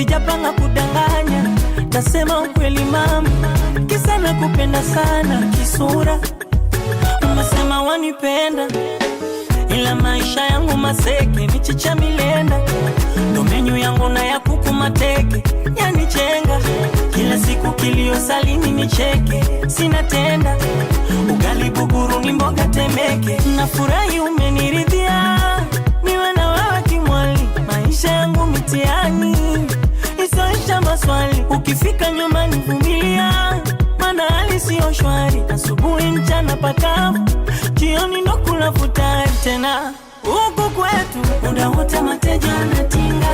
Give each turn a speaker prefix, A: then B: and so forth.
A: sijapanga kudanganya, nasema ukweli mama, kisa nakupenda sana kisura. Unasema wanipenda, ila maisha yangu maseke, michicha milenda, ndo menyu yangu na ya kuku mateke, yanichenga. Kila siku kilio salini nicheke, sina tenda, ugali buguru ni mboga temeke. Nafurahi umeniridhia, niwe na wewe kimwali, maisha yangu mitiani, isoisha maswali. Ukifika nyumbani vumilia, maana hali sio shwari. Asubuhi mchana pakavu, jioni ndo kula futari tena. Huku kwetu muda wote mateja anatinga,